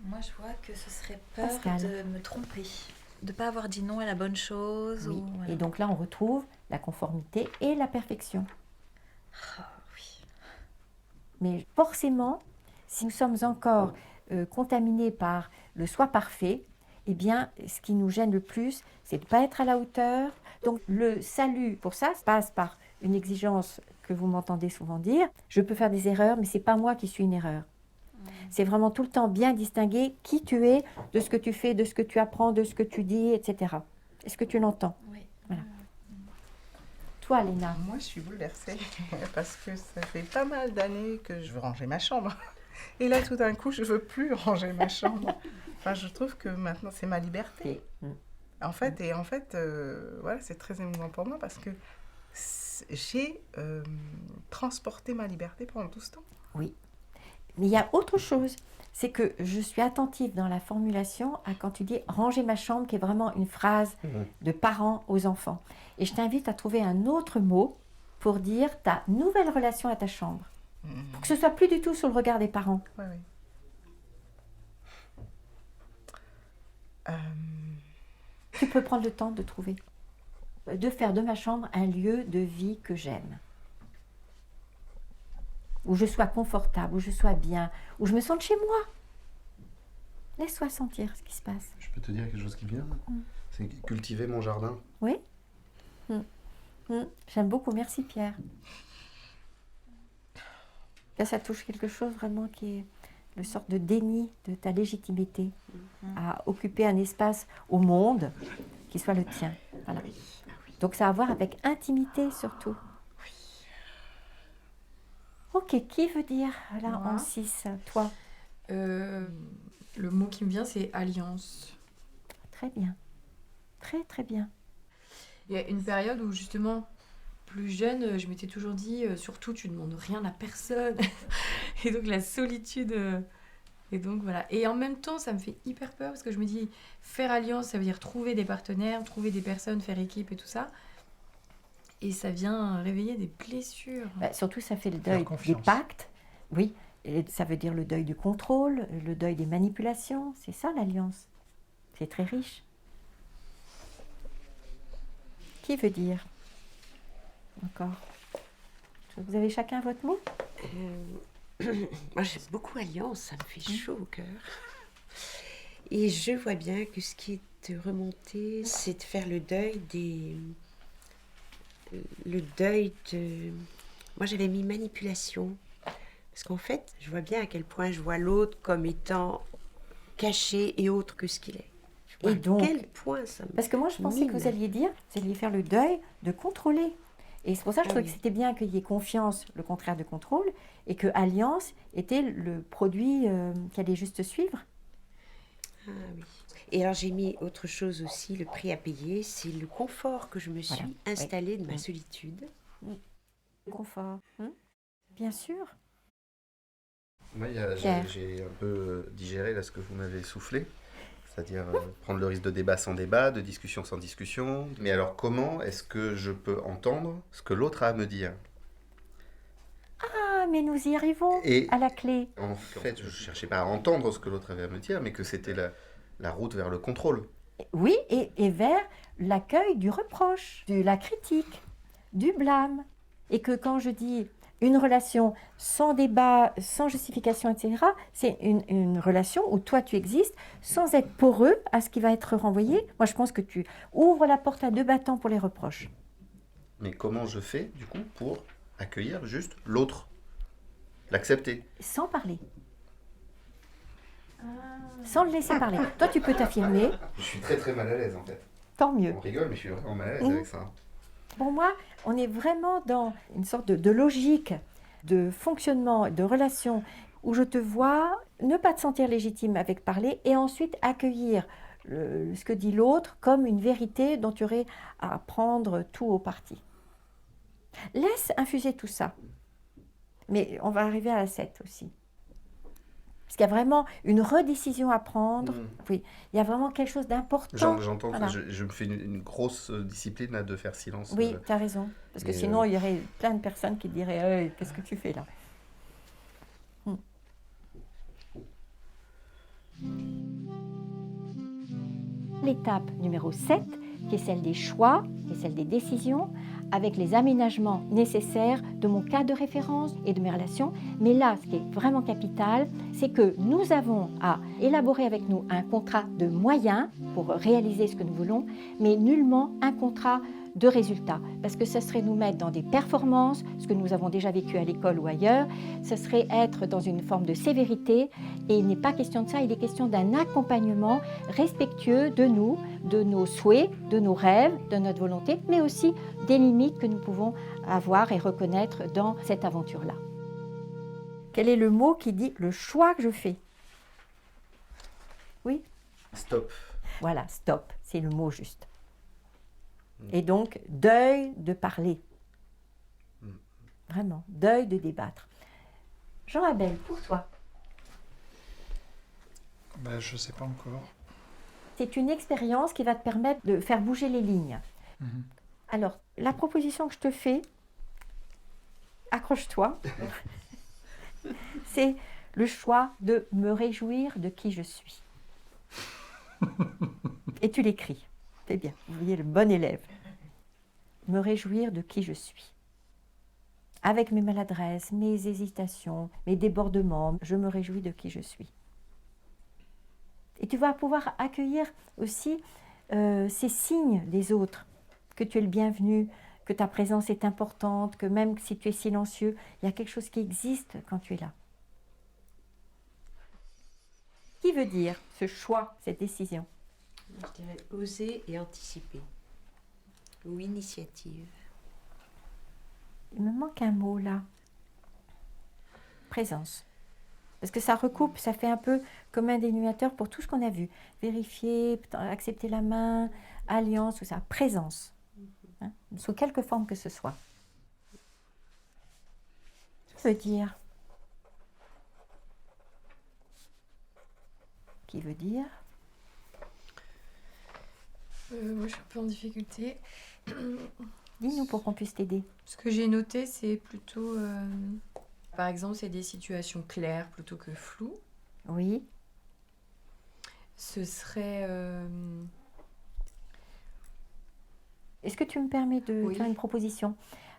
B: moi je vois que ce serait peur
A: Pascal.
B: de me tromper, de ne pas avoir dit non à la bonne chose.
A: oui.
B: Voilà.
A: Et donc là, on retrouve la conformité et la perfection.
B: Oui.
A: Mais forcément, si nous sommes encore contaminés par le soi parfait, eh bien, ce qui nous gêne le plus, c'est de ne pas être à la hauteur. Donc, le salut, pour ça, passe par une exigence que vous m'entendez souvent dire. Je peux faire des erreurs, mais ce n'est pas moi qui suis une erreur. C'est vraiment tout le temps bien distinguer qui tu es, de ce que tu fais, de ce que tu apprends, de ce que tu dis, etc. Est-ce que tu l'entends?
B: Oui.
A: Voilà. Toi, Léna.
E: Moi, je suis bouleversée parce que ça fait pas mal d'années que je veux ranger ma chambre. Et là, tout d'un coup, je veux plus ranger ma chambre. Enfin, je trouve que maintenant, c'est ma liberté. En fait, voilà, c'est très émouvant pour moi parce que j'ai transporté ma liberté pendant tout ce temps.
A: Oui. Mais il y a autre chose, c'est que je suis attentive dans la formulation à quand tu dis « ranger ma chambre », qui est vraiment une phrase de parents aux enfants. Et je t'invite à trouver un autre mot pour dire ta nouvelle relation à ta chambre. Pour que ce soit plus du tout sur le regard des parents.
E: Oui, oui.
A: Tu peux prendre le temps de trouver, de faire de ma chambre un lieu de vie que j'aime. Où je sois confortable, où je sois bien, où je me sente chez moi. Laisse-toi sentir ce qui se passe.
C: Je peux te dire quelque chose qui vient? C'est cultiver mon jardin.
A: Oui. J'aime beaucoup, merci Pierre. Là, ça touche quelque chose vraiment qui est une sorte de déni de ta légitimité à occuper un espace au monde qui soit le tien. Voilà. Donc ça a à voir avec intimité surtout. Ok, qui veut dire là
G: Moi.
A: en 6, toi?
G: Le mot qui me vient, c'est alliance.
A: Très bien. Très très bien.
G: Il y a une période où justement, plus jeune, je m'étais toujours dit, surtout tu ne demandes rien à personne. Et donc la solitude. Et donc voilà. Et en même temps, ça me fait hyper peur parce que je me dis, faire alliance, ça veut dire trouver des partenaires, trouver des personnes, faire équipe et tout ça. Et ça vient réveiller des blessures.
A: Bah, surtout, ça fait le deuil des
D: confiance.
A: pactes. Oui, et ça veut dire le deuil du contrôle, le deuil des manipulations. C'est ça l'alliance. C'est très riche. Qui veut dire? Encore. Vous avez chacun votre mot?
F: Moi, j'aime beaucoup Alliance, ça me fait chaud au cœur. Et je vois bien que ce qui est remonté, c'est de faire le deuil de... Moi, j'avais mis manipulation. Parce qu'en fait, je vois bien à quel point je vois l'autre comme étant caché et autre que ce qu'il est. Je vois
A: Et donc,
F: à quel point ça me
A: parce que moi, je pensais que
F: mine.
A: vous alliez dire, vous alliez faire le deuil de contrôler. Et c'est pour ça que je trouvais que c'était bien qu'il y ait confiance, le contraire de contrôle, et que alliance était le produit qui allait juste suivre.
F: Ah oui. Et alors j'ai mis autre chose aussi, le prix à payer, c'est le confort que je me suis
A: Voilà.
F: installé de ma
A: Oui.
F: solitude.
A: Confort. Bien sûr.
C: Moi,
A: Pierre.
C: j'ai un peu digéré là, ce que vous m'avez soufflé, c'est-à-dire prendre le risque de débat sans débat, de discussion sans discussion. Mais alors comment est-ce que je peux entendre ce que l'autre a à me dire?
A: Ah, mais nous y arrivons
C: Et
A: à la clé.
C: en fait, je ne cherchais pas à entendre ce que l'autre avait à me dire, mais que c'était la route vers le contrôle.
A: Oui, et vers l'accueil du reproche, de la critique, du blâme. Et que quand je dis une relation sans débat, sans justification, etc., c'est une relation où toi tu existes sans être poreux à ce qui va être renvoyé. Moi je pense que tu ouvres la porte à deux battants pour les reproches.
C: Mais comment je fais, du coup, pour accueillir juste l'autre? L'accepter?
A: Sans parler. Sans le laisser parler. Toi tu peux t'affirmer,
C: Je suis très très mal à l'aise en fait.
A: tant mieux.
C: On rigole, mais je suis vraiment mal à l'aise
A: Mhm.
C: avec ça.
A: Pour moi, on est vraiment dans une sorte de logique, de fonctionnement, de relation, où je te vois ne pas te sentir légitime avec parler et ensuite accueillir ce que dit l'autre comme une vérité dont tu aurais à prendre tout au parti. Laisse infuser tout ça. Mais on va arriver à la 7 aussi. Parce qu'il y a vraiment une redécision à prendre.
C: Mhm.
A: Oui, il y a vraiment quelque chose d'important.
C: J'entends,
A: Voilà.
C: je me fais une grosse discipline là, de faire silence.
A: Oui, tu as raison. Parce que
C: Et,
A: sinon, il y aurait plein de personnes qui diraient hey, qu'est-ce que tu fais là? L'étape numéro 7, qui est celle des choix et celle des décisions, avec les aménagements nécessaires de mon cas de référence et de mes relations. Mais là, ce qui est vraiment capital, c'est que nous avons à élaborer avec nous un contrat de moyens pour réaliser ce que nous voulons, mais nullement un contrat de résultats. Parce que ce serait nous mettre dans des performances, ce que nous avons déjà vécu à l'école ou ailleurs, ce serait être dans une forme de sévérité, et il n'est pas question de ça, il est question d'un accompagnement respectueux de nous, de nos souhaits, de nos rêves, de notre volonté, mais aussi des limites que nous pouvons avoir et reconnaître dans cette aventure-là. Quel est le mot qui dit le choix que je fais? Oui?
C: Stop.
A: Voilà, stop, c'est le mot juste. Et donc, deuil de parler. Vraiment, deuil de débattre. Jean-Abel, pour toi,
D: Je ne sais pas encore.
A: c'est une expérience qui va te permettre de faire bouger les lignes.
D: Mhm.
A: Alors, la proposition que je te fais, accroche-toi, c'est le choix de me réjouir de qui je suis. Et tu l'écris. C'est bien, vous voyez le bon élève. Me réjouir de qui je suis. Avec mes maladresses, mes hésitations, mes débordements, je me réjouis de qui je suis. Et tu vas pouvoir accueillir aussi ces signes des autres, que tu es le bienvenu, que ta présence est importante, que même si tu es silencieux, il y a quelque chose qui existe quand tu es là. Qui veut dire ce choix, cette décision?
F: Je dirais oser et anticiper. Ou initiative.
A: Il me manque un mot là. Présence. Parce que ça recoupe, ça fait un peu comme un dénominateur pour tout ce qu'on a vu. Vérifier, accepter la main, alliance, tout ça. Présence. Hein, sous quelque forme que ce soit. Ça veut dire. Qui veut dire?
G: Moi, je suis un peu en difficulté.
A: Dis-nous pour qu'on puisse t'aider.
G: Ce que j'ai noté, c'est plutôt... par exemple, c'est des situations claires plutôt que floues.
A: Oui.
G: Ce serait...
A: Est-ce que tu me permets de
G: Oui.
A: faire une proposition?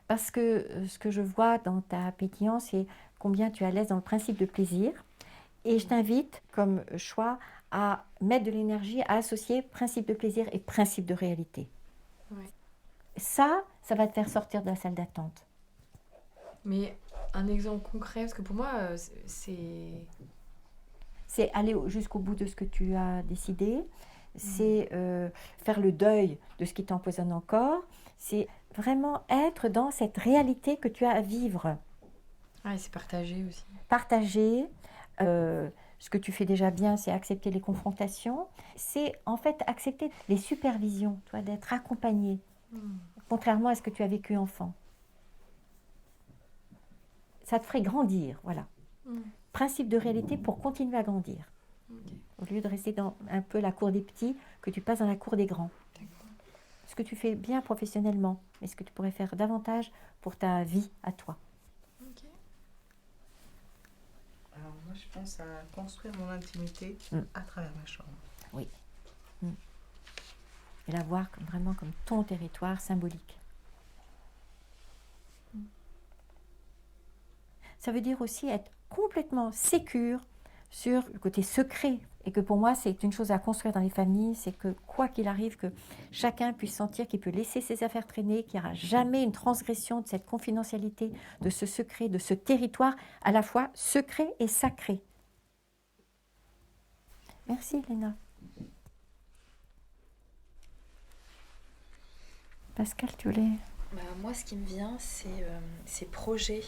A: Parce que ce que je vois dans ta pétillance, c'est combien tu es à l'aise dans le principe de plaisir. Et je t'invite, comme choix, à mettre de l'énergie, à associer principe de plaisir et principe de réalité.
G: Ouais.
A: Ça va te faire sortir de la salle d'attente.
G: Mais un exemple concret, parce que pour moi, c'est...
A: C'est aller jusqu'au bout de ce que tu as décidé, c'est faire le deuil de ce qui t'empoisonne encore, c'est vraiment être dans cette réalité que tu as à vivre.
G: Ah, et c'est partagé aussi.
A: Partager, Ce que tu fais déjà bien, c'est accepter les confrontations. C'est en fait accepter les supervisions, tu vois, d'être accompagné, contrairement à ce que tu as vécu enfant. Ça te ferait grandir, voilà. Principe de réalité pour continuer à grandir. Au lieu de rester dans un peu la cour des petits, que tu passes dans la cour des grands. Ce que tu fais bien professionnellement, mais ce que tu pourrais faire davantage pour ta vie à toi.
E: Alors moi, je pense à construire mon intimité à travers ma chambre.
A: Oui. Et la voir vraiment comme ton territoire symbolique. Ça veut dire aussi être complètement sécure sur le côté secret. Et que pour moi, c'est une chose à construire dans les familles, c'est que quoi qu'il arrive, que chacun puisse sentir qu'il peut laisser ses affaires traîner, qu'il n'y aura jamais une transgression de cette confidentialité, de ce secret, de ce territoire, à la fois secret et sacré. Merci, Léna. Pascal, tu voulais...
B: Moi, ce qui me vient, c'est ces projets.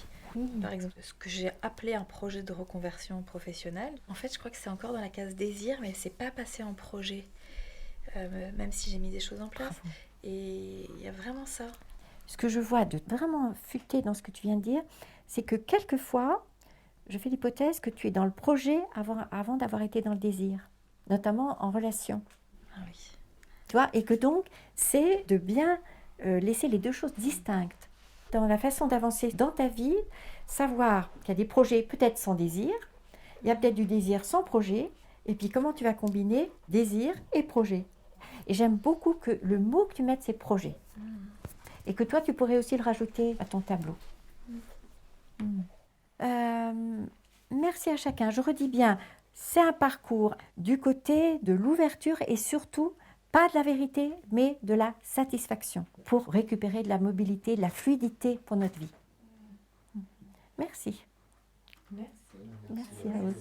B: Par exemple, ce que j'ai appelé un projet de reconversion professionnelle. En fait, je crois que c'est encore dans la case désir, mais c'est pas passé en projet, même si j'ai mis des choses en place. Bravo. Et il y a vraiment ça.
A: Ce que je vois de vraiment futé dans ce que tu viens de dire, c'est que quelquefois, je fais l'hypothèse que tu es dans le projet avant d'avoir été dans le désir, notamment en relation.
B: Ah oui.
A: Tu vois, et que donc, c'est de bien laisser les deux choses distinctes. Dans la façon d'avancer dans ta vie, savoir qu'il y a des projets peut-être sans désir, il y a peut-être du désir sans projet, et puis comment tu vas combiner désir et projet. Et j'aime beaucoup que le mot que tu mettes, c'est projet. Et que toi, tu pourrais aussi le rajouter à ton tableau. Merci à chacun. Je redis bien, c'est un parcours du côté de l'ouverture et surtout pas de la vérité, mais de la satisfaction pour récupérer de la mobilité, de la fluidité pour notre vie. Merci. Merci à vous.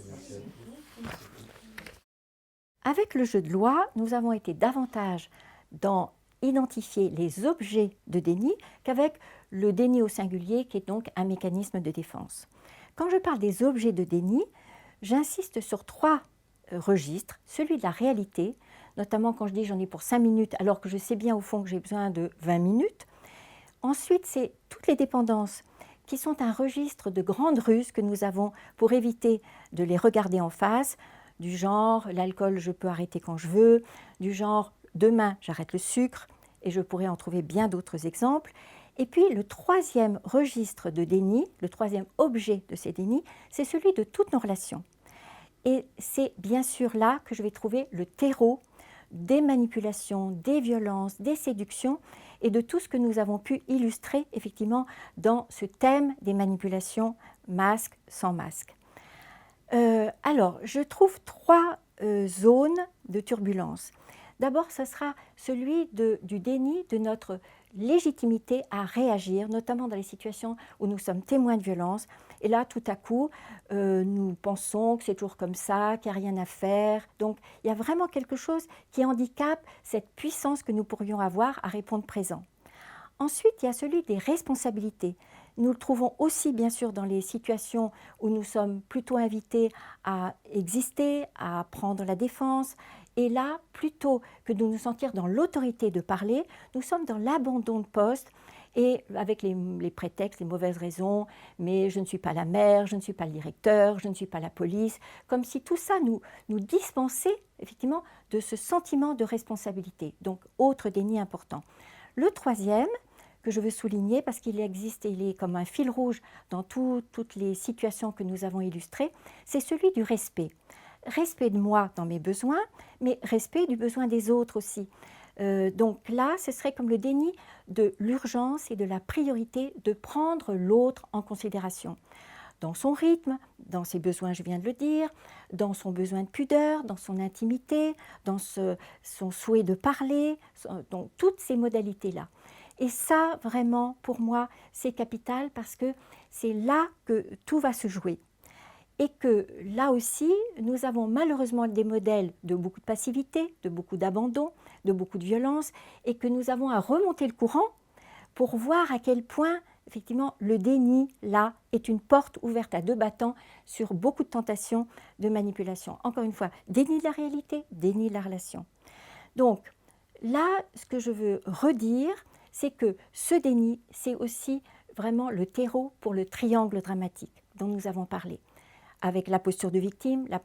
A: Avec le jeu de loi, nous avons été davantage dans identifier les objets de déni qu'avec le déni au singulier, qui est donc un mécanisme de défense. Quand je parle des objets de déni, j'insiste sur 3 registres, celui de la réalité, notamment quand je dis j'en ai pour 5 minutes, alors que je sais bien au fond que j'ai besoin de 20 minutes. Ensuite, c'est toutes les dépendances qui sont un registre de grandes ruses que nous avons pour éviter de les regarder en face, du genre l'alcool je peux arrêter quand je veux, du genre demain j'arrête le sucre, et je pourrais en trouver bien d'autres exemples. Et puis le 3e registre de déni, le 3e objet de ces dénis, c'est celui de toutes nos relations. Et c'est bien sûr là que je vais trouver le terreau des manipulations, des violences, des séductions et de tout ce que nous avons pu illustrer effectivement dans ce thème des manipulations masque, sans masque. Alors, je trouve 3 zones de turbulence. D'abord, ce sera celui du déni de notre légitimité à réagir, notamment dans les situations où nous sommes témoins de violence. Et là, tout à coup, nous pensons que c'est toujours comme ça, qu'il n'y a rien à faire. Donc, il y a vraiment quelque chose qui handicape cette puissance que nous pourrions avoir à répondre présent. Ensuite, il y a celui des responsabilités. Nous le trouvons aussi, bien sûr, dans les situations où nous sommes plutôt invités à exister, à prendre la défense. Et là, plutôt que de nous sentir dans l'autorité de parler, nous sommes dans l'abandon de poste et avec les prétextes, les mauvaises raisons, mais je ne suis pas la mère, je ne suis pas le directeur, je ne suis pas la police, comme si tout ça nous dispensait effectivement de ce sentiment de responsabilité. Donc, autre déni important. Le 3e, que je veux souligner parce qu'il existe et il est comme un fil rouge dans toutes les situations que nous avons illustrées, c'est celui du respect. Respect de moi dans mes besoins, mais respect du besoin des autres aussi. Donc là, ce serait comme le déni de l'urgence et de la priorité de prendre l'autre en considération. Dans son rythme, dans ses besoins, je viens de le dire, dans son besoin de pudeur, dans son intimité, dans son souhait de parler, donc toutes ces modalités-là. Et ça, vraiment, pour moi, c'est capital parce que c'est là que tout va se jouer. Et que là aussi, nous avons malheureusement des modèles de beaucoup de passivité, de beaucoup d'abandon, de beaucoup de violence, et que nous avons à remonter le courant pour voir à quel point effectivement, le déni, là, est une porte ouverte à deux battants sur beaucoup de tentations de manipulation. Encore une fois, déni de la réalité, déni de la relation. Donc, là, ce que je veux redire, c'est que ce déni, c'est aussi vraiment le terreau pour le triangle dramatique dont nous avons parlé, avec la posture de victime, la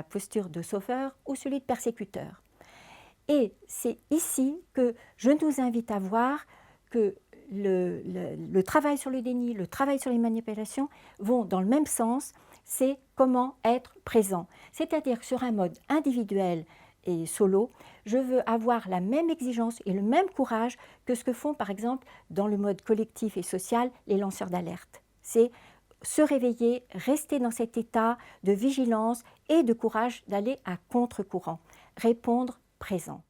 A: posture de sauveur ou celui de persécuteur. Et c'est ici que je nous invite à voir que le travail sur le déni, le travail sur les manipulations vont dans le même sens, c'est comment être présent. C'est-à-dire que sur un mode individuel et solo, je veux avoir la même exigence et le même courage que ce que font par exemple dans le mode collectif et social les lanceurs d'alerte. C'est se réveiller, rester dans cet état de vigilance et de courage d'aller à contre-courant, répondre présent.